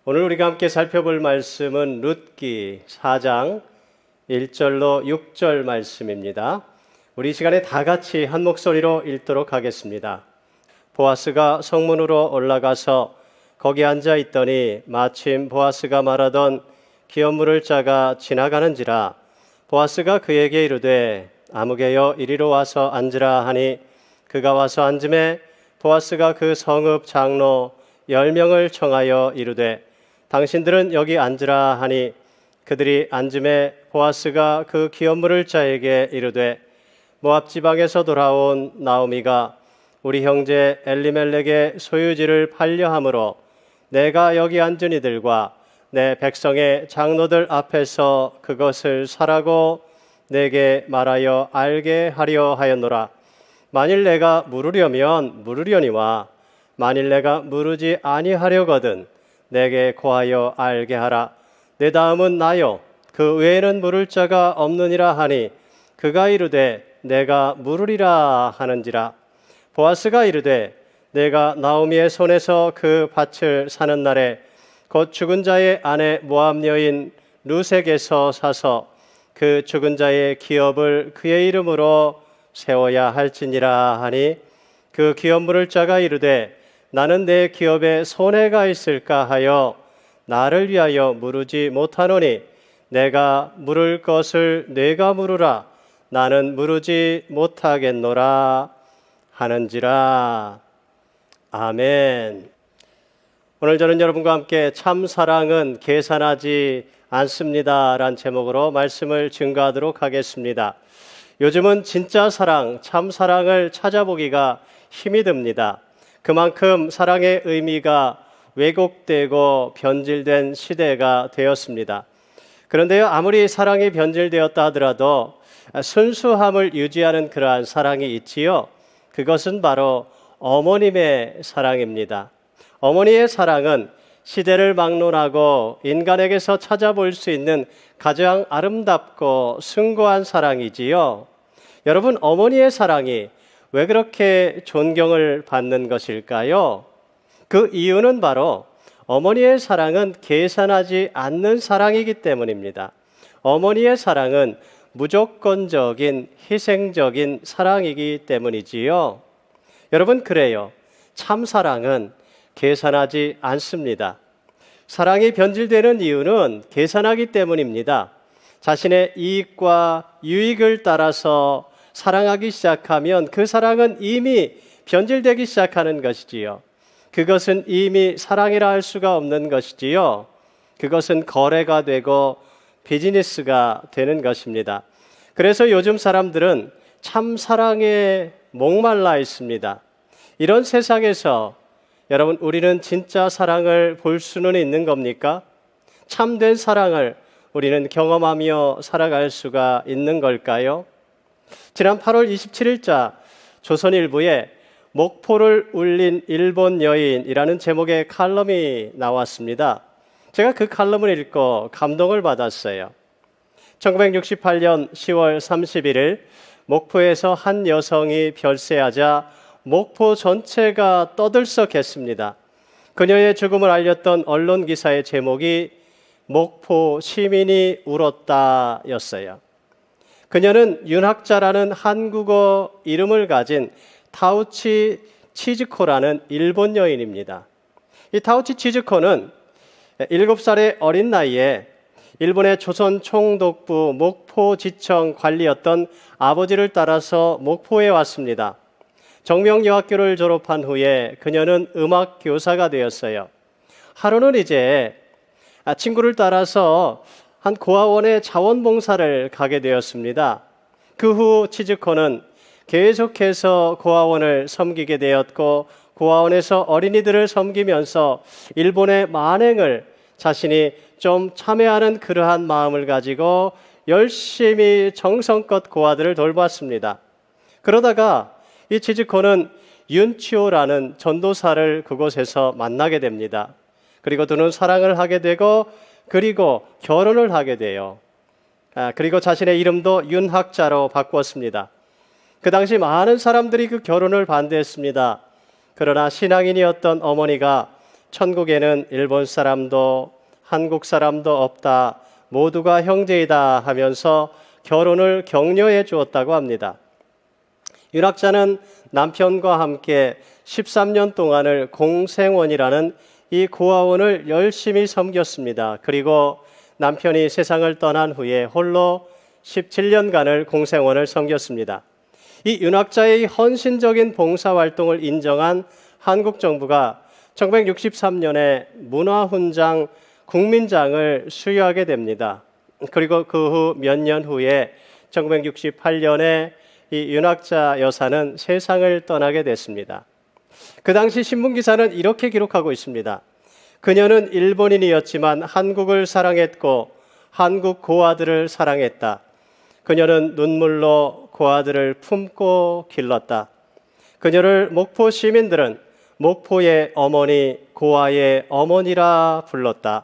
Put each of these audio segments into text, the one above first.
오늘 우리가 함께 살펴볼 말씀은 룻기 4장 1절로 6절 말씀입니다. 우리 이 시간에 다 같이 한 목소리로 읽도록 하겠습니다. 보아스가 성문으로 올라가서 거기 앉아 있더니 마침 보아스가 말하던 기업 물을 자가 지나가는지라. 보아스가 그에게 이르되 아무개여 이리로 와서 앉으라 하니 그가 와서 앉음에 보아스가 그 성읍 장로 10명을 청하여 이르되 당신들은 여기 앉으라 하니 그들이 앉음에 보아스가 그 기업 물을 자에게 이르되 모압 지방에서 돌아온 나오미가 우리 형제 엘리멜렉의 소유지를 팔려함으로 내가 여기 앉은 이들과 내 백성의 장로들 앞에서 그것을 사라고 내게 말하여 알게 하려 하였노라. 만일 내가 물으려면 물으려니와 만일 내가 물으지 아니하려거든 내게 고하여 알게 하라. 내 다음은 나요 그 외에는 물을 자가 없느니라 하니 그가 이르되 내가 물으리라 하는지라. 보아스가 이르되 내가 나오미의 손에서 그 밭을 사는 날에 곧 죽은 자의 아내 모압 여인 룻에게서 사서 그 죽은 자의 기업을 그의 이름으로 세워야 할지니라 하니 그 기업 물을 자가 이르되 나는 내 기업에 손해가 있을까 하여 나를 위하여 물으지 못하노니 내가 물을 것을 내가 물으라. 나는 물으지 못하겠노라 하는지라. 아멘. 오늘 저는 여러분과 함께 참 사랑은 계산하지 않습니다 라는 제목으로 말씀을 증거하도록 하겠습니다. 요즘은 진짜 사랑, 참 사랑을 찾아보기가 힘이 듭니다. 그만큼 사랑의 의미가 왜곡되고 변질된 시대가 되었습니다. 그런데요, 아무리 사랑이 변질되었다 하더라도 순수함을 유지하는 그러한 사랑이 있지요. 그것은 바로 어머님의 사랑입니다. 어머니의 사랑은 시대를 막론하고 인간에게서 찾아볼 수 있는 가장 아름답고 숭고한 사랑이지요. 여러분, 어머니의 사랑이 왜 그렇게 존경을 받는 것일까요? 그 이유는 바로 어머니의 사랑은 계산하지 않는 사랑이기 때문입니다. 어머니의 사랑은 무조건적인 희생적인 사랑이기 때문이지요. 여러분, 그래요. 참 사랑은 계산하지 않습니다. 사랑이 변질되는 이유는 계산하기 때문입니다. 자신의 이익과 유익을 따라서 사랑하기 시작하면 그 사랑은 이미 변질되기 시작하는 것이지요. 그것은 이미 사랑이라 할 수가 없는 것이지요. 그것은 거래가 되고 비즈니스가 되는 것입니다. 그래서 요즘 사람들은 참 사랑에 목말라 있습니다. 이런 세상에서 여러분, 우리는 진짜 사랑을 볼 수는 있는 겁니까? 참된 사랑을 우리는 경험하며 살아갈 수가 있는 걸까요? 지난 8월 27일자 조선일보에 목포를 울린 일본 여인이라는 제목의 칼럼이 나왔습니다. 제가 그 칼럼을 읽고 감동을 받았어요. 1968년 10월 31일 목포에서 한 여성이 별세하자 목포 전체가 떠들썩했습니다. 그녀의 죽음을 알렸던 언론 기사의 제목이 목포 시민이 울었다 였어요. 그녀는 윤학자라는 한국어 이름을 가진 타우치 치즈코라는 일본 여인입니다. 이 타우치 치즈코는 7살의 어린 나이에 일본의 조선 총독부 목포지청 관리였던 아버지를 따라서 목포에 왔습니다. 정명여학교를 졸업한 후에 그녀는 음악 교사가 되었어요. 하루는 이제 친구를 따라서 한 고아원에 자원봉사를 가게 되었습니다. 그 후 치즈코는 계속해서 고아원을 섬기게 되었고 고아원에서 어린이들을 섬기면서 일본의 만행을 자신이 좀 참여하는 그러한 마음을 가지고 열심히 정성껏 고아들을 돌봤습니다. 그러다가 이 치즈코는 윤치오라는 전도사를 그곳에서 만나게 됩니다. 그리고 두는 사랑을 하게 되고 그리고 결혼을 하게 돼요. 그리고 자신의 이름도 윤학자로 바꾸었습니다. 그 당시 많은 사람들이 그 결혼을 반대했습니다. 그러나 신앙인이었던 어머니가 천국에는 일본 사람도 한국 사람도 없다. 모두가 형제이다 하면서 결혼을 격려해 주었다고 합니다. 윤학자는 남편과 함께 13년 동안을 공생원이라는 이 고아원을 열심히 섬겼습니다. 그리고 남편이 세상을 떠난 후에 홀로 17년간을 공생원을 섬겼습니다. 이 윤학자의 헌신적인 봉사활동을 인정한 한국 정부가 1963년에 문화훈장 국민장을 수여하게 됩니다. 그리고 그 후 몇 년 후에 1968년에 이 윤학자 여사는 세상을 떠나게 됐습니다. 그 당시 신문기사는 이렇게 기록하고 있습니다. 그녀는 일본인이었지만 한국을 사랑했고 한국 고아들을 사랑했다. 그녀는 눈물로 고아들을 품고 길렀다. 그녀를 목포 시민들은 목포의 어머니, 고아의 어머니라 불렀다.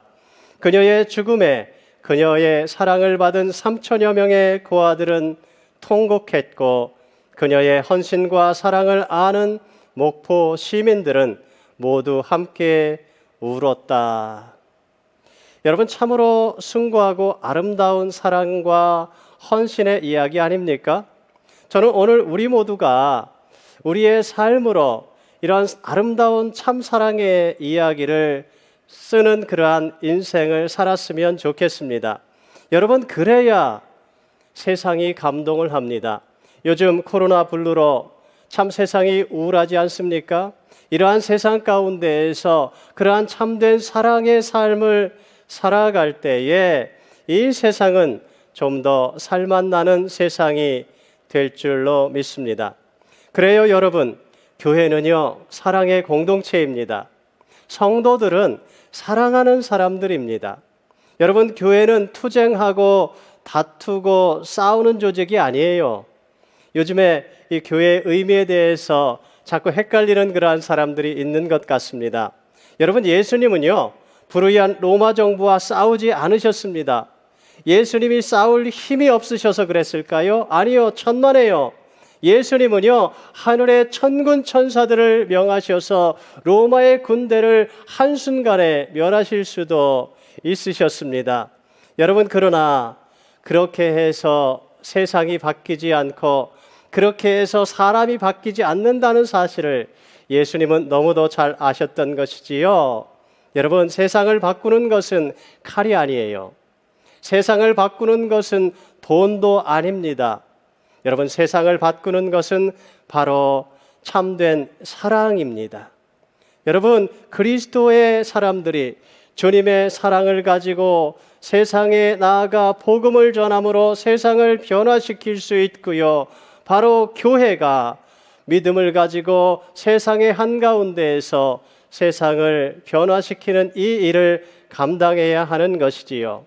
그녀의 죽음에 그녀의 사랑을 받은 3천여 명의 고아들은 통곡했고 그녀의 헌신과 사랑을 아는 목포 시민들은 모두 함께 울었다. 여러분, 참으로 숭고하고 아름다운 사랑과 헌신의 이야기 아닙니까? 저는 오늘 우리 모두가 우리의 삶으로 이런 아름다운 참사랑의 이야기를 쓰는 그러한 인생을 살았으면 좋겠습니다. 여러분, 그래야 세상이 감동을 합니다. 요즘 코로나 블루로 참 세상이 우울하지 않습니까? 이러한 세상 가운데에서 그러한 참된 사랑의 삶을 살아갈 때에 이 세상은 좀 더 살맛 나는 세상이 될 줄로 믿습니다. 그래요, 여러분. 교회는요, 사랑의 공동체입니다. 성도들은 사랑하는 사람들입니다. 여러분, 교회는 투쟁하고 다투고 싸우는 조직이 아니에요. 요즘에 이 교회의 의미에 대해서 자꾸 헷갈리는 그러한 사람들이 있는 것 같습니다. 여러분, 예수님은요, 불의한 로마 정부와 싸우지 않으셨습니다. 예수님이 싸울 힘이 없으셔서 그랬을까요? 아니요, 천만에요. 예수님은요, 하늘의 천군 천사들을 명하셔서 로마의 군대를 한순간에 멸하실 수도 있으셨습니다. 여러분, 그러나 그렇게 해서 세상이 바뀌지 않고 그렇게 해서 사람이 바뀌지 않는다는 사실을 예수님은 너무도 잘 아셨던 것이지요. 여러분, 세상을 바꾸는 것은 칼이 아니에요. 세상을 바꾸는 것은 돈도 아닙니다. 여러분, 세상을 바꾸는 것은 바로 참된 사랑입니다. 여러분, 그리스도의 사람들이 주님의 사랑을 가지고 세상에 나아가 복음을 전함으로 세상을 변화시킬 수 있고요. 바로 교회가 믿음을 가지고 세상의 한가운데에서 세상을 변화시키는 이 일을 감당해야 하는 것이지요.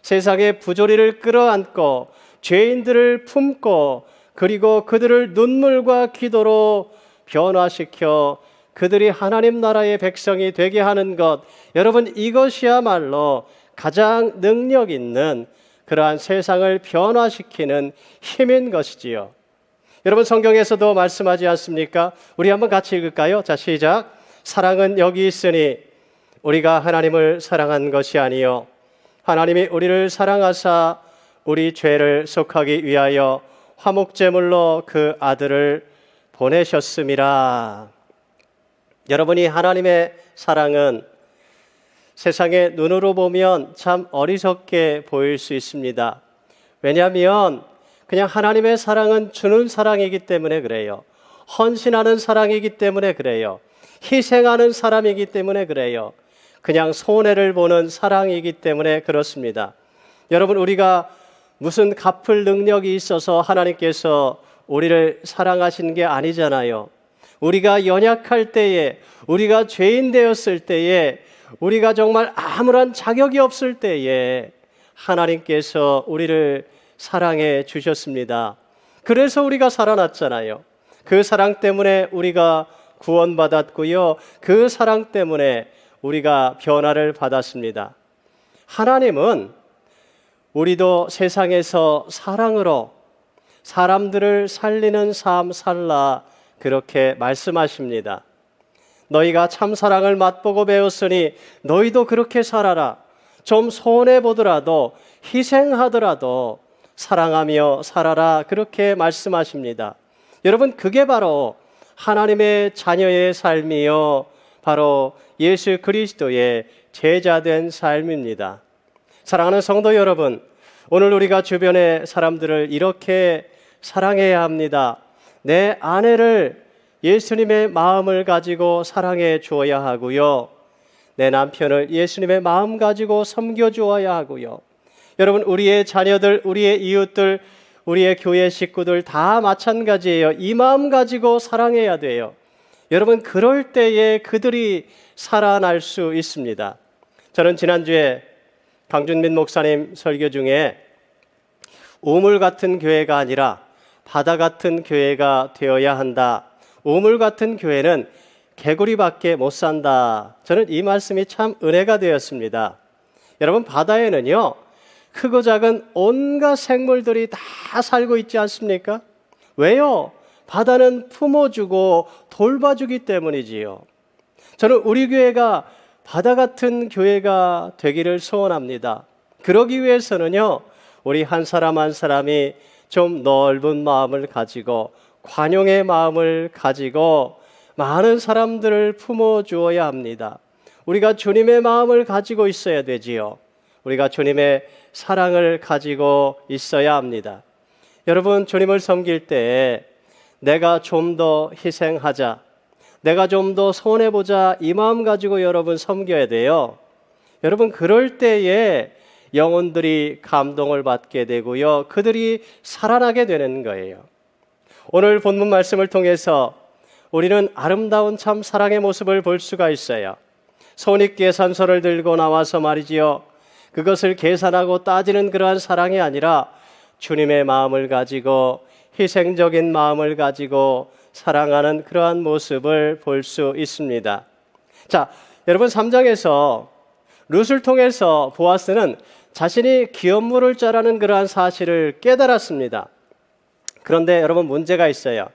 세상의 부조리를 끌어안고 죄인들을 품고 그리고 그들을 눈물과 기도로 변화시켜 그들이 하나님 나라의 백성이 되게 하는 것, 여러분, 이것이야말로 가장 능력 있는 그러한 세상을 변화시키는 힘인 것이지요. 여러분, 성경에서도 말씀하지 않습니까? 우리 한번 같이 읽을까요? 자, 시작. 사랑은 여기 있으니 우리가 하나님을 사랑한 것이 아니요 하나님이 우리를 사랑하사 우리 죄를 속하기 위하여 화목제물로 그 아들을 보내셨음이라. 여러분이 하나님의 사랑은 세상의 눈으로 보면 참 어리석게 보일 수 있습니다. 왜냐하면 그냥 하나님의 사랑은 주는 사랑이기 때문에 그래요. 헌신하는 사랑이기 때문에 그래요. 희생하는 사람이기 때문에 그래요. 그냥 손해를 보는 사랑이기 때문에 그렇습니다. 여러분, 우리가 무슨 갚을 능력이 있어서 하나님께서 우리를 사랑하신 게 아니잖아요. 우리가 연약할 때에, 우리가 죄인 되었을 때에, 우리가 정말 아무런 자격이 없을 때에 하나님께서 우리를 사랑해 주셨습니다. 그래서 우리가 살아났잖아요. 그 사랑 때문에 우리가 구원받았고요. 그 사랑 때문에 우리가 변화를 받았습니다. 하나님은 우리도 세상에서 사랑으로 사람들을 살리는 삶 살라 그렇게 말씀하십니다. 너희가 참 사랑을 맛보고 배웠으니 너희도 그렇게 살아라. 좀 손해보더라도 희생하더라도 사랑하며 살아라. 그렇게 말씀하십니다. 여러분, 그게 바로 하나님의 자녀의 삶이요, 바로 예수 그리스도의 제자된 삶입니다. 사랑하는 성도 여러분, 오늘 우리가 주변의 사람들을 이렇게 사랑해야 합니다. 내 아내를 예수님의 마음을 가지고 사랑해 주어야 하고요. 내 남편을 예수님의 마음 가지고 섬겨 주어야 하고요. 여러분, 우리의 자녀들, 우리의 이웃들, 우리의 교회 식구들 다 마찬가지예요. 이 마음 가지고 사랑해야 돼요. 여러분, 그럴 때에 그들이 살아날 수 있습니다. 저는 지난주에 강준민 목사님 설교 중에 우물 같은 교회가 아니라 바다 같은 교회가 되어야 한다. 우물 같은 교회는 개구리밖에 못 산다. 저는 이 말씀이 참 은혜가 되었습니다. 여러분, 바다에는요, 크고 작은 온갖 생물들이 다 살고 있지 않습니까? 왜요? 바다는 품어주고 돌봐주기 때문이지요. 저는 우리 교회가 바다 같은 교회가 되기를 소원합니다. 그러기 위해서는요, 우리 한 사람 한 사람이 좀 넓은 마음을 가지고 관용의 마음을 가지고 많은 사람들을 품어주어야 합니다. 우리가 주님의 마음을 가지고 있어야 되지요. 우리가 주님의 사랑을 가지고 있어야 합니다. 여러분, 주님을 섬길 때 내가 좀 더 희생하자, 내가 좀 더 손해보자, 이 마음 가지고 여러분 섬겨야 돼요. 여러분, 그럴 때에 영혼들이 감동을 받게 되고요, 그들이 살아나게 되는 거예요. 오늘 본문 말씀을 통해서 우리는 아름다운 참 사랑의 모습을 볼 수가 있어요. 손익계산서를 들고 나와서 말이지요, 그것을 계산하고 따지는 그러한 사랑이 아니라 주님의 마음을 가지고 희생적인 마음을 가지고 사랑하는 그러한 모습을 볼 수 있습니다. 자, 여러분, 3장에서 룻을 통해서 보아스는 자신이 기업물을 자라는 그러한 사실을 깨달았습니다. 그런데 여러분, 문제가 있어요.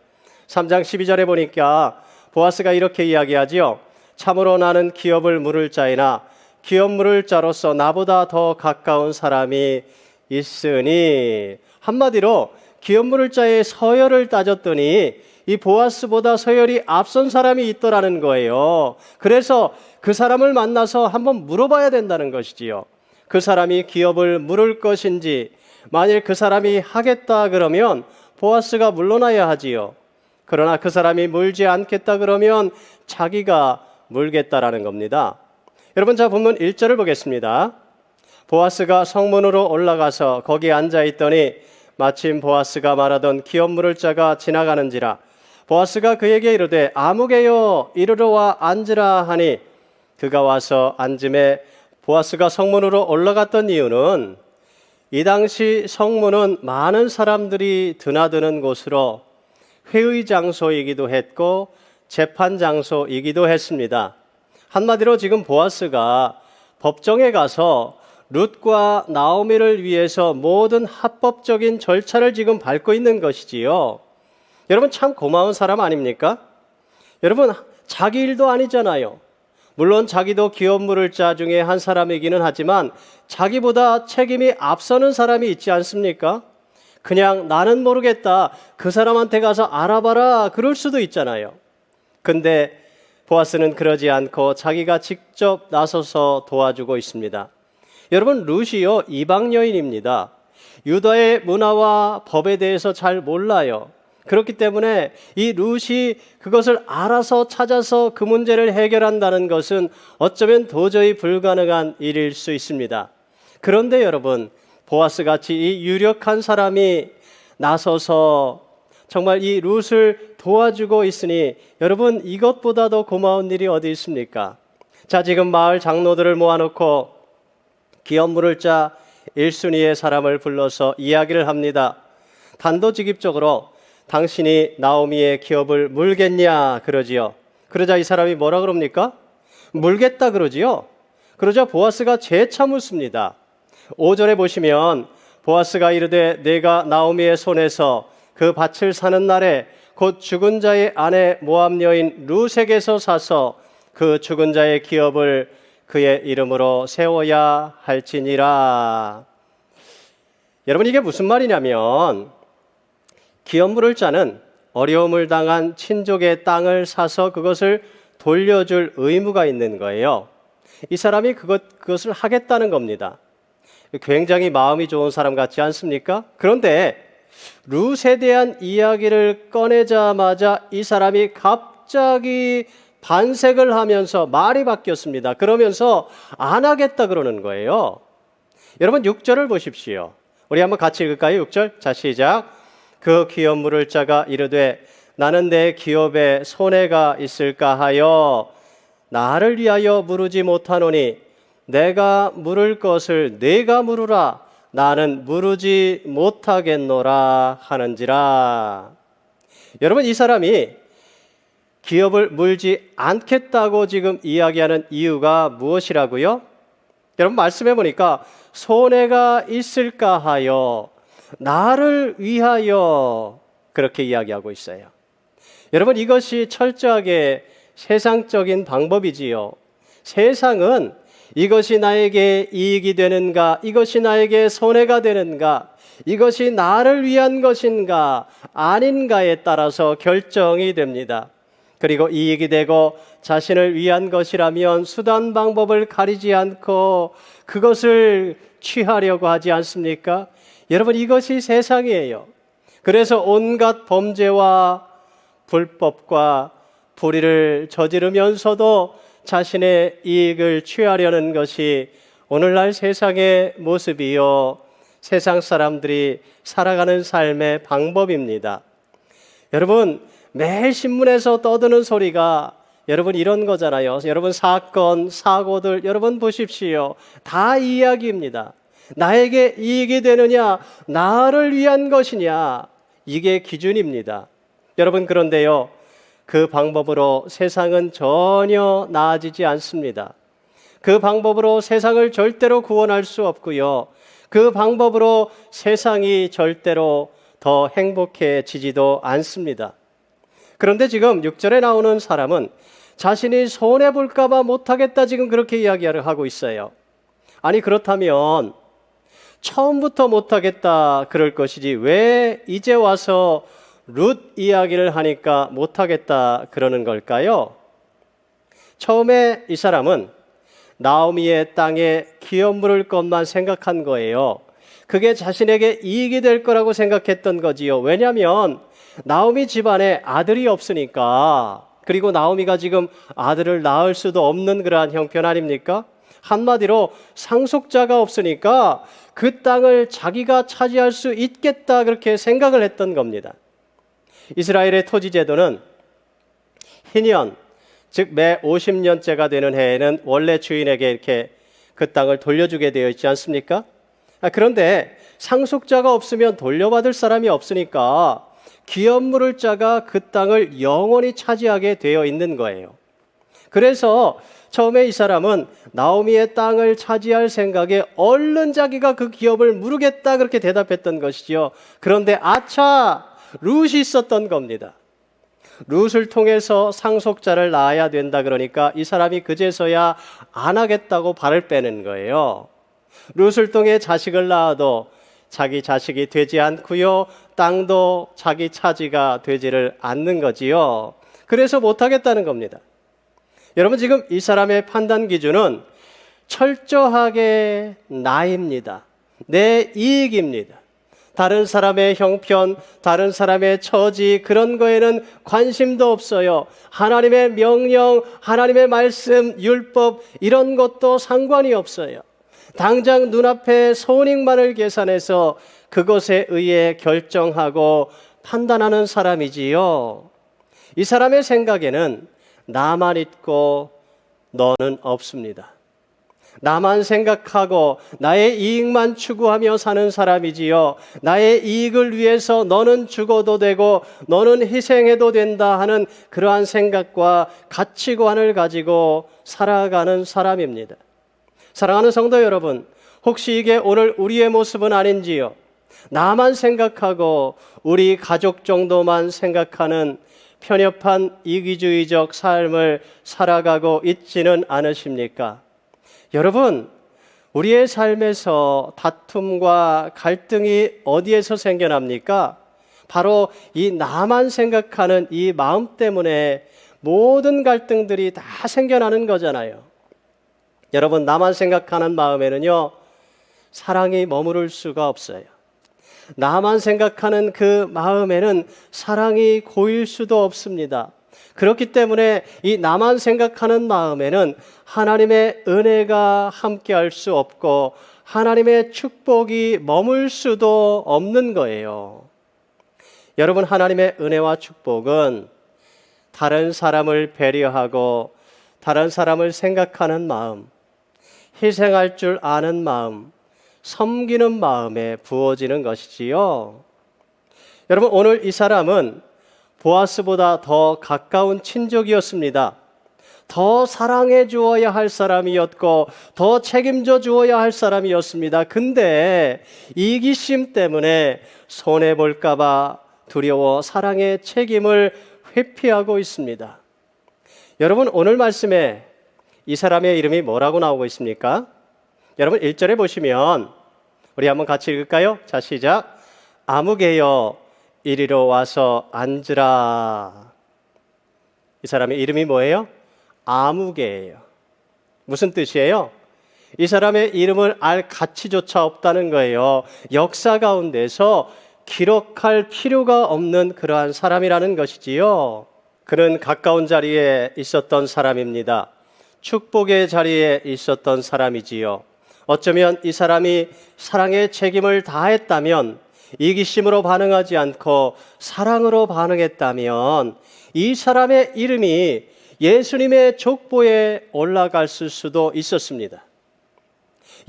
3장 12절에 보니까 보아스가 이렇게 이야기하지요. 참으로 나는 기업을 물을 자이나 기업 물을 자로서 나보다 더 가까운 사람이 있으니, 한마디로 기업 물을 자의 서열을 따졌더니 이 보아스보다 서열이 앞선 사람이 있더라는 거예요. 그래서 그 사람을 만나서 한번 물어봐야 된다는 것이지요. 그 사람이 기업을 물을 것인지, 만일 그 사람이 하겠다 그러면 보아스가 물러나야 하지요. 그러나 그 사람이 물지 않겠다 그러면 자기가 물겠다라는 겁니다. 여러분, 자, 본문 1절을 보겠습니다. 보아스가 성문으로 올라가서 거기에 앉아 있더니 마침 보아스가 말하던 기업 물을 자가 지나가는지라. 보아스가 그에게 이르되 아무개여 이르러 와 앉으라 하니 그가 와서 앉음에 보아스가 성문으로 올라갔던 이유는 이 당시 성문은 많은 사람들이 드나드는 곳으로 회의 장소이기도 했고 재판 장소이기도 했습니다. 한마디로 지금 보아스가 법정에 가서 룻과 나오미를 위해서 모든 합법적인 절차를 지금 밟고 있는 것이지요. 여러분, 참 고마운 사람 아닙니까? 여러분, 자기 일도 아니잖아요. 물론 자기도 기업 물을 자 중에 한 사람이기는 하지만 자기보다 책임이 앞서는 사람이 있지 않습니까? 그냥 나는 모르겠다, 그 사람한테 가서 알아봐라, 그럴 수도 있잖아요. 근데 보아스는 그러지 않고 자기가 직접 나서서 도와주고 있습니다. 여러분, 룻이요, 이방 여인입니다. 유다의 문화와 법에 대해서 잘 몰라요. 그렇기 때문에 이 룻이 그것을 알아서 찾아서 그 문제를 해결한다는 것은 어쩌면 도저히 불가능한 일일 수 있습니다. 그런데 여러분, 보아스같이 이 유력한 사람이 나서서 정말 이 룻을 도와주고 있으니 여러분, 이것보다 더 고마운 일이 어디 있습니까? 자, 지금 마을 장로들을 모아놓고 기업 물을 자 1순위의 사람을 불러서 이야기를 합니다. 단도직입적으로 당신이 나오미의 기업을 물겠냐 그러지요. 그러자 이 사람이 뭐라 그럽니까? 물겠다 그러지요. 그러자 보아스가 재차 묻습니다. 5절에 보시면 보아스가 이르되 내가 나오미의 손에서 그 밭을 사는 날에 곧 죽은 자의 아내 모압 여인 룻에게서 사서 그 죽은 자의 기업을 그의 이름으로 세워야 할지니라. 여러분, 이게 무슨 말이냐면 기업 물을 자는 어려움을 당한 친족의 땅을 사서 그것을 돌려줄 의무가 있는 거예요. 이 사람이 그것을 하겠다는 겁니다. 굉장히 마음이 좋은 사람 같지 않습니까? 그런데 룻에 대한 이야기를 꺼내자마자 이 사람이 갑자기 반색을 하면서 말이 바뀌었습니다. 그러면서 안 하겠다 그러는 거예요. 여러분 6절을 보십시오. 우리 한번 같이 읽을까요? 6절. 자, 시작. 그 기업 물을 자가 이르되 나는 내 기업에 손해가 있을까 하여 나를 위하여 물으지 못하노니 내가 물을 것을 네가 물으라. 나는 물으지 못하겠노라 하는지라. 여러분, 이 사람이 기업을 물지 않겠다고 지금 이야기하는 이유가 무엇이라고요? 여러분, 말씀해 보니까 손해가 있을까 하여 나를 위하여 그렇게 이야기하고 있어요. 여러분, 이것이 철저하게 세상적인 방법이지요. 세상은 이것이 나에게 이익이 되는가, 이것이 나에게 손해가 되는가, 이것이 나를 위한 것인가 아닌가에 따라서 결정이 됩니다. 그리고 이익이 되고 자신을 위한 것이라면 수단 방법을 가리지 않고 그것을 취하려고 하지 않습니까? 여러분, 이것이 세상이에요. 그래서 온갖 범죄와 불법과 불의를 저지르면서도 자신의 이익을 취하려는 것이 오늘날 세상의 모습이요, 세상 사람들이 살아가는 삶의 방법입니다. 여러분, 매일 신문에서 떠드는 소리가 여러분 이런 거잖아요. 여러분, 사건, 사고들 여러분 보십시오. 다 이야기입니다. 나에게 이익이 되느냐, 나를 위한 것이냐, 이게 기준입니다. 여러분, 그런데요, 그 방법으로 세상은 전혀 나아지지 않습니다. 그 방법으로 세상을 절대로 구원할 수 없고요, 그 방법으로 세상이 절대로 더 행복해지지도 않습니다. 그런데 지금 6절에 나오는 사람은 자신이 손해볼까 봐 못하겠다, 지금 그렇게 이야기를 하고 있어요. 아니, 그렇다면 처음부터 못하겠다 그럴 것이지 왜 이제 와서 룻 이야기를 하니까 못하겠다 그러는 걸까요? 처음에 이 사람은 나오미의 땅에 기업 물을 것만 생각한 거예요. 그게 자신에게 이익이 될 거라고 생각했던 거지요. 왜냐하면 나오미 집안에 아들이 없으니까. 그리고 나오미가 지금 아들을 낳을 수도 없는 그러한 형편 아닙니까? 한마디로 상속자가 없으니까 그 땅을 자기가 차지할 수 있겠다, 그렇게 생각을 했던 겁니다. 이스라엘의 토지 제도는 희년, 즉 매 50년째가 되는 해에는 원래 주인에게 이렇게 그 땅을 돌려주게 되어 있지 않습니까? 그런데 상속자가 없으면 돌려받을 사람이 없으니까 기업 물을 자가 그 땅을 영원히 차지하게 되어 있는 거예요. 그래서 처음에 이 사람은 나오미의 땅을 차지할 생각에 얼른 자기가 그 기업을 물으겠다, 그렇게 대답했던 것이죠. 그런데 아차, 룻이 있었던 겁니다. 룻을 통해서 상속자를 낳아야 된다 그러니까 이 사람이 그제서야 안 하겠다고 발을 빼는 거예요. 룻을 통해 자식을 낳아도 자기 자식이 되지 않고요, 땅도 자기 차지가 되지를 않는 거지요. 그래서 못하겠다는 겁니다. 여러분, 지금 이 사람의 판단 기준은 철저하게 나입니다. 내 이익입니다. 다른 사람의 형편, 다른 사람의 처지, 그런 거에는 관심도 없어요. 하나님의 명령, 하나님의 말씀, 율법, 이런 것도 상관이 없어요. 당장 눈앞에 손익만을 계산해서 그것에 의해 결정하고 판단하는 사람이지요. 이 사람의 생각에는 나만 있고 너는 없습니다. 나만 생각하고 나의 이익만 추구하며 사는 사람이지요. 나의 이익을 위해서 너는 죽어도 되고 너는 희생해도 된다 하는 그러한 생각과 가치관을 가지고 살아가는 사람입니다. 사랑하는 성도 여러분, 혹시 이게 오늘 우리의 모습은 아닌지요? 나만 생각하고 우리 가족 정도만 생각하는 편협한 이기주의적 삶을 살아가고 있지는 않으십니까? 여러분, 우리의 삶에서 다툼과 갈등이 어디에서 생겨납니까? 바로 이 나만 생각하는 이 마음 때문에 모든 갈등들이 다 생겨나는 거잖아요. 여러분, 나만 생각하는 마음에는요, 사랑이 머무를 수가 없어요. 나만 생각하는 그 마음에는 사랑이 고일 수도 없습니다. 그렇기 때문에 이 나만 생각하는 마음에는 하나님의 은혜가 함께할 수 없고 하나님의 축복이 머물 수도 없는 거예요. 여러분, 하나님의 은혜와 축복은 다른 사람을 배려하고 다른 사람을 생각하는 마음, 희생할 줄 아는 마음, 섬기는 마음에 부어지는 것이지요. 여러분, 오늘 이 사람은 보아스보다 더 가까운 친족이었습니다. 더 사랑해 주어야 할 사람이었고 더 책임져 주어야 할 사람이었습니다. 근데 이기심 때문에 손해볼까 봐 두려워 사랑의 책임을 회피하고 있습니다. 여러분, 오늘 말씀에 이 사람의 이름이 뭐라고 나오고 있습니까? 여러분, 1절에 보시면 우리 한번 같이 읽을까요? 자, 시작. 아무개여 이리로 와서 앉으라. 이 사람의 이름이 뭐예요? 아무개예요. 무슨 뜻이에요? 이 사람의 이름을 알 가치조차 없다는 거예요. 역사 가운데서 기록할 필요가 없는 그러한 사람이라는 것이지요. 그는 가까운 자리에 있었던 사람입니다. 축복의 자리에 있었던 사람이지요. 어쩌면 이 사람이 사랑의 책임을 다했다면, 이기심으로 반응하지 않고 사랑으로 반응했다면 이 사람의 이름이 예수님의 족보에 올라갔을 수도 있었습니다.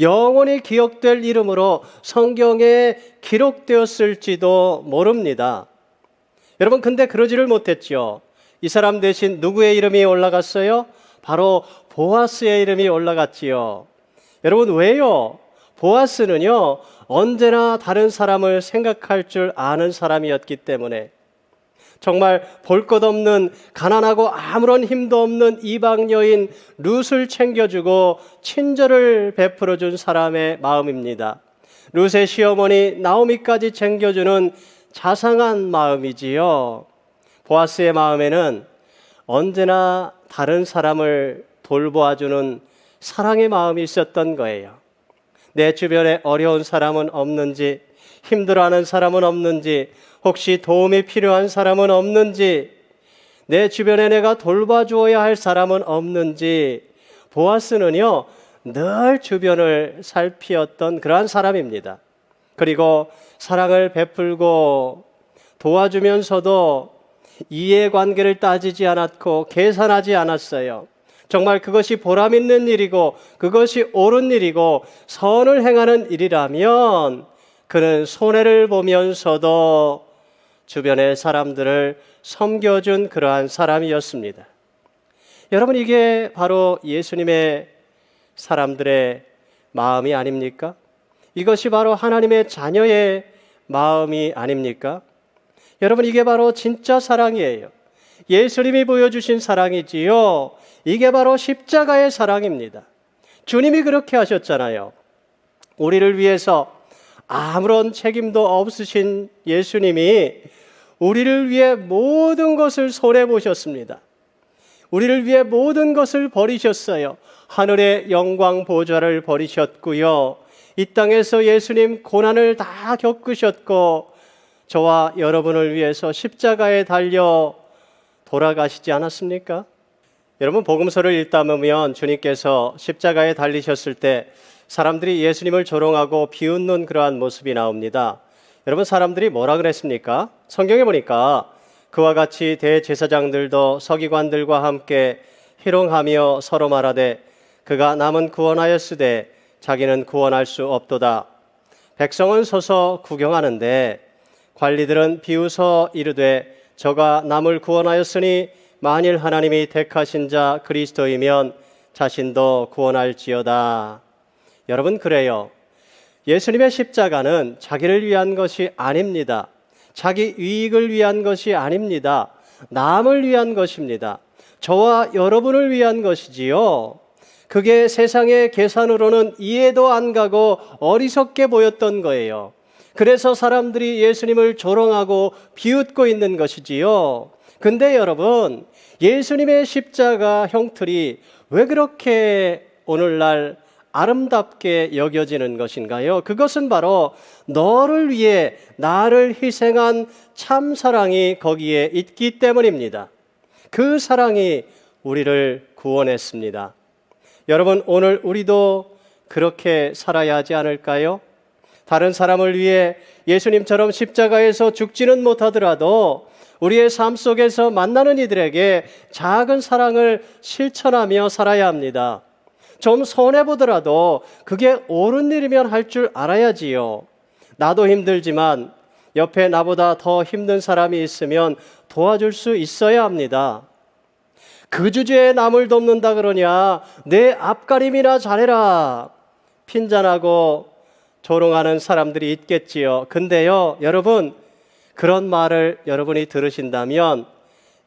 영원히 기억될 이름으로 성경에 기록되었을지도 모릅니다. 여러분, 근데 그러지를 못했죠. 이 사람 대신 누구의 이름이 올라갔어요? 바로 보아스의 이름이 올라갔지요. 여러분, 왜요? 보아스는요, 언제나 다른 사람을 생각할 줄 아는 사람이었기 때문에, 정말 볼 것 없는 가난하고 아무런 힘도 없는 이방 여인 룻을 챙겨주고 친절을 베풀어준 사람의 마음입니다. 룻의 시어머니 나오미까지 챙겨주는 자상한 마음이지요. 보아스의 마음에는 언제나 다른 사람을 돌보아주는 사랑의 마음이 있었던 거예요. 내 주변에 어려운 사람은 없는지, 힘들어하는 사람은 없는지, 혹시 도움이 필요한 사람은 없는지, 내 주변에 내가 돌봐주어야 할 사람은 없는지, 보아스는요, 늘 주변을 살피었던 그러한 사람입니다. 그리고 사랑을 베풀고 도와주면서도 이해관계를 따지지 않았고 계산하지 않았어요. 정말 그것이 보람 있는 일이고 그것이 옳은 일이고 선을 행하는 일이라면 그는 손해를 보면서도 주변의 사람들을 섬겨준 그러한 사람이었습니다. 여러분, 이게 바로 예수님의 사람들의 마음이 아닙니까? 이것이 바로 하나님의 자녀의 마음이 아닙니까? 여러분, 이게 바로 진짜 사랑이에요. 예수님이 보여주신 사랑이지요. 이게 바로 십자가의 사랑입니다. 주님이 그렇게 하셨잖아요. 우리를 위해서 아무런 책임도 없으신 예수님이 우리를 위해 모든 것을 손해보셨습니다. 우리를 위해 모든 것을 버리셨어요. 하늘의 영광 보좌를 버리셨고요. 이 땅에서 예수님 고난을 다 겪으셨고 저와 여러분을 위해서 십자가에 달려 돌아가시지 않았습니까? 여러분, 복음서를 읽다 보면 주님께서 십자가에 달리셨을 때 사람들이 예수님을 조롱하고 비웃는 그러한 모습이 나옵니다. 여러분, 사람들이 뭐라 그랬습니까? 성경에 보니까 그와 같이 대제사장들도 서기관들과 함께 희롱하며 서로 말하되 그가 남은 구원하였으되 자기는 구원할 수 없도다. 백성은 서서 구경하는데 관리들은 비웃어 이르되 저가 남을 구원하였으니 만일 하나님이 택하신 자 그리스도이면 자신도 구원할지어다. 여러분, 그래요. 예수님의 십자가는 자기를 위한 것이 아닙니다. 자기 이익을 위한 것이 아닙니다. 남을 위한 것입니다. 저와 여러분을 위한 것이지요. 그게 세상의 계산으로는 이해도 안 가고 어리석게 보였던 거예요. 그래서 사람들이 예수님을 조롱하고 비웃고 있는 것이지요. 근데 여러분, 예수님의 십자가 형틀이 왜 그렇게 오늘날 아름답게 여겨지는 것인가요? 그것은 바로 너를 위해 나를 희생한 참 사랑이 거기에 있기 때문입니다. 그 사랑이 우리를 구원했습니다. 여러분, 오늘 우리도 그렇게 살아야 하지 않을까요? 다른 사람을 위해 예수님처럼 십자가에서 죽지는 못하더라도 우리의 삶 속에서 만나는 이들에게 작은 사랑을 실천하며 살아야 합니다. 좀 손해보더라도 그게 옳은 일이면 할 줄 알아야지요. 나도 힘들지만 옆에 나보다 더 힘든 사람이 있으면 도와줄 수 있어야 합니다. 그 주제에 남을 돕는다 그러냐, 내 앞가림이나 잘해라, 핀잔하고 조롱하는 사람들이 있겠지요. 근데요, 여러분, 그런 말을 여러분이 들으신다면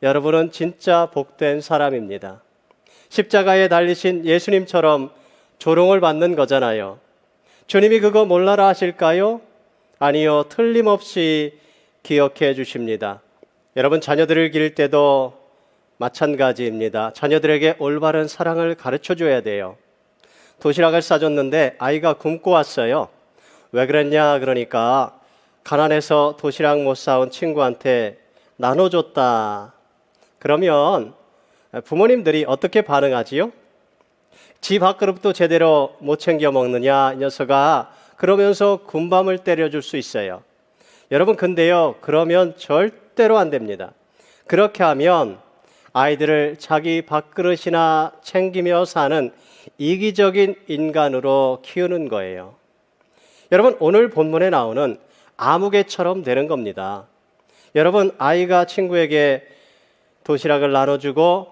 여러분은 진짜 복된 사람입니다. 십자가에 달리신 예수님처럼 조롱을 받는 거잖아요. 주님이 그거 몰라라 하실까요? 아니요, 틀림없이 기억해 주십니다. 여러분, 자녀들을 기를 때도 마찬가지입니다. 자녀들에게 올바른 사랑을 가르쳐 줘야 돼요. 도시락을 싸줬는데 아이가 굶고 왔어요. 왜 그랬냐 그러니까 가난해서 도시락 못 사온 친구한테 나눠줬다. 그러면 부모님들이 어떻게 반응하지요? 지 밥그릇도 제대로 못 챙겨 먹느냐 이 녀석아, 그러면서 군밤을 때려줄 수 있어요. 여러분, 근데요, 그러면 절대로 안 됩니다. 그렇게 하면 아이들을 자기 밥그릇이나 챙기며 사는 이기적인 인간으로 키우는 거예요. 여러분, 오늘 본문에 나오는 아무개처럼 되는 겁니다. 여러분, 아이가 친구에게 도시락을 나눠주고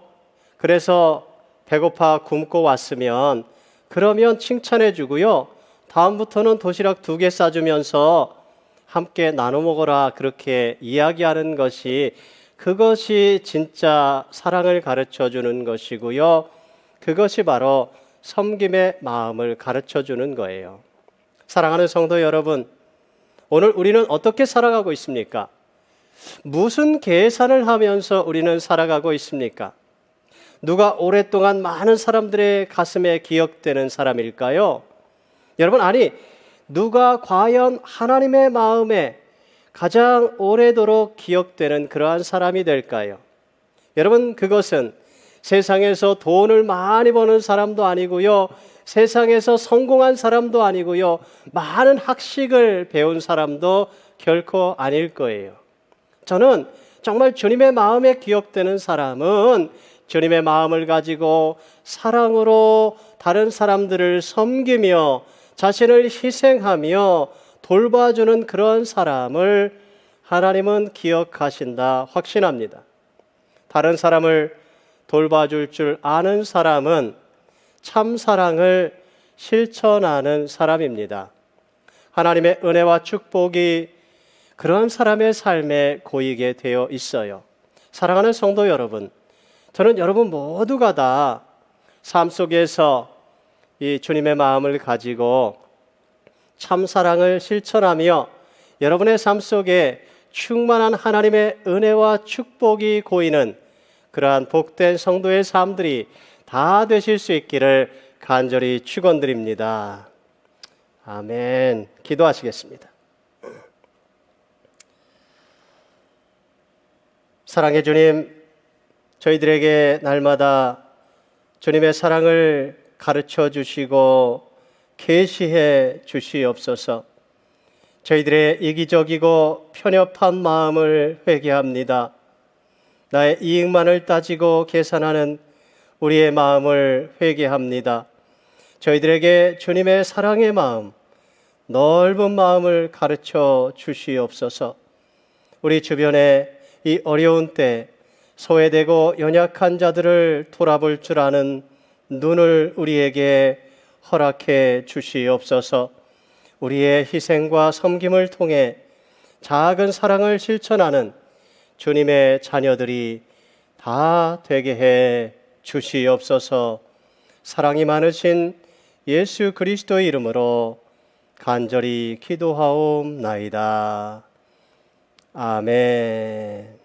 그래서 배고파 굶고 왔으면 그러면 칭찬해 주고요, 다음부터는 도시락 2개 싸주면서 함께 나눠 먹어라 그렇게 이야기하는 것이, 그것이 진짜 사랑을 가르쳐 주는 것이고요, 그것이 바로 섬김의 마음을 가르쳐 주는 거예요. 사랑하는 성도 여러분, 오늘 우리는 어떻게 살아가고 있습니까? 무슨 계산을 하면서 우리는 살아가고 있습니까? 누가 오랫동안 많은 사람들의 가슴에 기억되는 사람일까요? 여러분, 아니, 누가 과연 하나님의 마음에 가장 오래도록 기억되는 그러한 사람이 될까요? 여러분, 그것은 세상에서 돈을 많이 버는 사람도 아니고요, 세상에서 성공한 사람도 아니고요, 많은 학식을 배운 사람도 결코 아닐 거예요. 저는 정말 주님의 마음에 기억되는 사람은 주님의 마음을 가지고 사랑으로 다른 사람들을 섬기며 자신을 희생하며 돌봐주는 그런 사람을 하나님은 기억하신다 확신합니다. 다른 사람을 돌봐줄 줄 아는 사람은 참 사랑을 실천하는 사람입니다. 하나님의 은혜와 축복이 그런 사람의 삶에 고이게 되어 있어요. 사랑하는 성도 여러분, 저는 여러분 모두가 다 삶 속에서 이 주님의 마음을 가지고 참 사랑을 실천하며 여러분의 삶 속에 충만한 하나님의 은혜와 축복이 고이는 그러한 복된 성도의 삶들이 다 되실 수 있기를 간절히 축원드립니다. 아멘. 기도하시겠습니다. 사랑의 주님, 저희들에게 날마다 주님의 사랑을 가르쳐 주시고 계시해 주시옵소서. 저희들의 이기적이고 편협한 마음을 회개합니다. 나의 이익만을 따지고 계산하는 우리의 마음을 회개합니다. 저희들에게 주님의 사랑의 마음, 넓은 마음을 가르쳐 주시옵소서. 우리 주변에 이 어려운 때 소외되고 연약한 자들을 돌아볼 줄 아는 눈을 우리에게 허락해 주시옵소서. 우리의 희생과 섬김을 통해 작은 사랑을 실천하는 주님의 자녀들이 다 되게 해 주시옵소서. 사랑이 많으신 예수 그리스도의 이름으로 간절히 기도하옵나이다. 아멘.